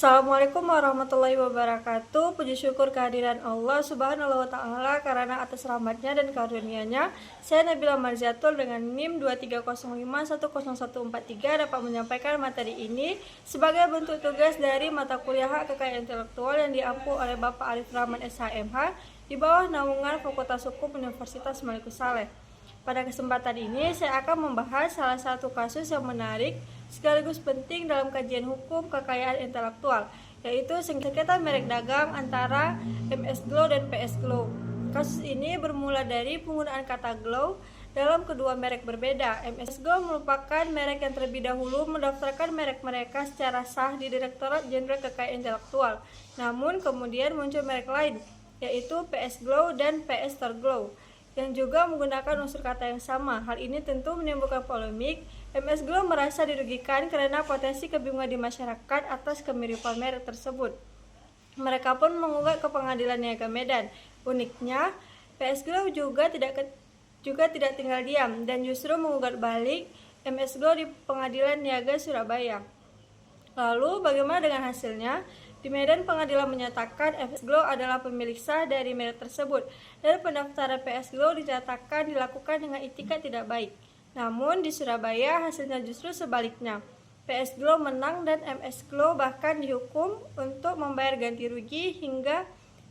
Assalamualaikum warahmatullahi wabarakatuh. Puji syukur kehadiran Allah Subhanahu wa Ta'ala karena atas rahmatnya dan karunia-Nya, saya Nabila Marziatul dengan NIM 230510143 dapat menyampaikan materi ini sebagai bentuk tugas dari mata kuliah Hak Kekayaan Intelektual yang diampu oleh Bapak Arif Rahman SHMH di bawah naungan Fakultas Hukum Universitas Malikus Saleh. Pada kesempatan ini, saya akan membahas salah satu kasus yang menarik sekaligus penting dalam kajian hukum kekayaan intelektual, yaitu sengketa merek dagang antara MS Glow dan PS Glow. Kasus ini bermula dari penggunaan kata Glow dalam kedua merek berbeda. MS Glow merupakan merek yang terlebih dahulu mendaftarkan merek mereka secara sah di Direktorat Jenderal Kekayaan Intelektual. Namun kemudian muncul merek lain, yaitu PS Glow dan PS Store Glow, yang juga menggunakan unsur kata yang sama. Hal ini tentu menimbulkan polemik. MS Glow merasa dirugikan karena potensi kebingungan di masyarakat atas kemiripan merek tersebut. Mereka pun menggugat ke Pengadilan Niaga Medan. Uniknya, PS Glow juga tidak tinggal diam dan justru menggugat balik MS Glow di Pengadilan Niaga Surabaya. Lalu bagaimana dengan hasilnya? Di Medan, pengadilan menyatakan MS Glow adalah pemilik sah dari merek tersebut dan pendaftaran PS Glow dinyatakan dilakukan dengan itikat tidak baik. Namun di Surabaya hasilnya justru sebaliknya. PS Glow menang dan MS Glow bahkan dihukum untuk membayar ganti rugi hingga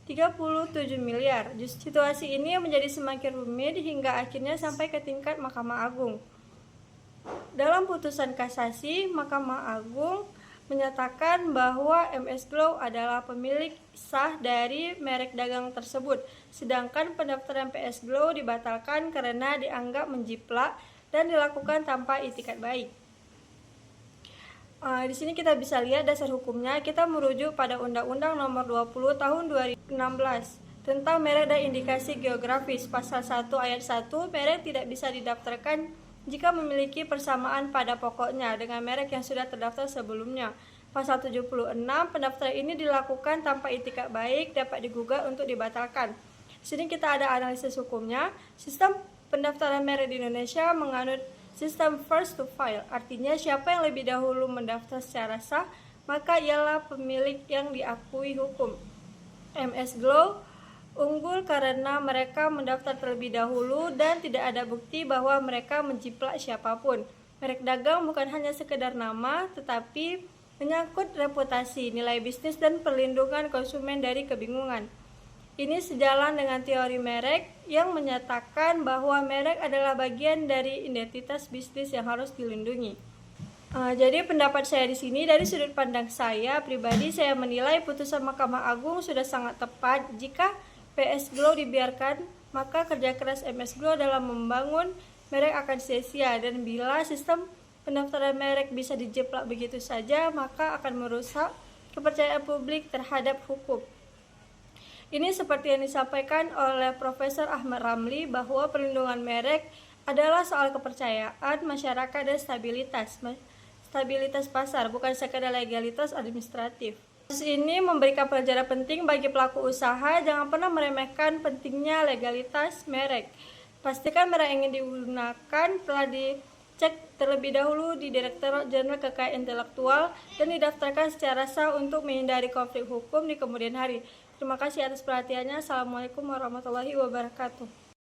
37 miliar. Situasi ini menjadi semakin rumit hingga akhirnya sampai ke tingkat Mahkamah Agung. Dalam putusan kasasi, Mahkamah Agung menyatakan bahwa MS Glow adalah pemilik sah dari merek dagang tersebut, sedangkan pendaftaran PS Glow dibatalkan karena dianggap menjiplak dan dilakukan tanpa itikat baik. Di sini kita bisa lihat dasar hukumnya. Kita merujuk pada Undang-Undang Nomor 20 Tahun 2016 tentang merek dan indikasi geografis. Pasal 1 ayat 1, merek tidak bisa didaftarkan jika memiliki persamaan pada pokoknya dengan merek yang sudah terdaftar sebelumnya. Pasal 76, pendaftaran ini dilakukan tanpa itikat baik dapat digugat untuk dibatalkan. Sini kita ada analisis hukumnya. Sistem pendaftaran merek di Indonesia menganut sistem first to file. Artinya siapa yang lebih dahulu mendaftar secara sah, maka ialah pemilik yang diakui hukum. MS Glow unggul karena mereka mendaftar terlebih dahulu dan tidak ada bukti bahwa mereka menjiplak siapapun. Merek dagang bukan hanya sekedar nama, tetapi menyangkut reputasi, nilai bisnis, dan perlindungan konsumen dari kebingungan. Ini sejalan dengan teori merek yang menyatakan bahwa merek adalah bagian dari identitas bisnis yang harus dilindungi. Jadi pendapat saya di sini dari sudut pandang saya pribadi, saya menilai putusan Mahkamah Agung sudah sangat tepat. Jika PS Glow dibiarkan, maka kerja keras MS Glow dalam membangun merek akan sia-sia, dan bila sistem pendaftaran merek bisa dijeplak begitu saja, maka akan merusak kepercayaan publik terhadap hukum. Ini seperti yang disampaikan oleh Profesor Ahmad Ramli bahwa perlindungan merek adalah soal kepercayaan masyarakat dan stabilitas pasar, bukan sekadar legalitas administratif. Kasus ini memberikan pelajaran penting bagi pelaku usaha. Jangan pernah meremehkan pentingnya legalitas merek. Pastikan merek yang ingin digunakan telah dicek terlebih dahulu di Direktorat Jenderal Kekayaan Intelektual dan didaftarkan secara sah untuk menghindari konflik hukum di kemudian hari. Terima kasih atas perhatiannya. Assalamualaikum warahmatullahi wabarakatuh.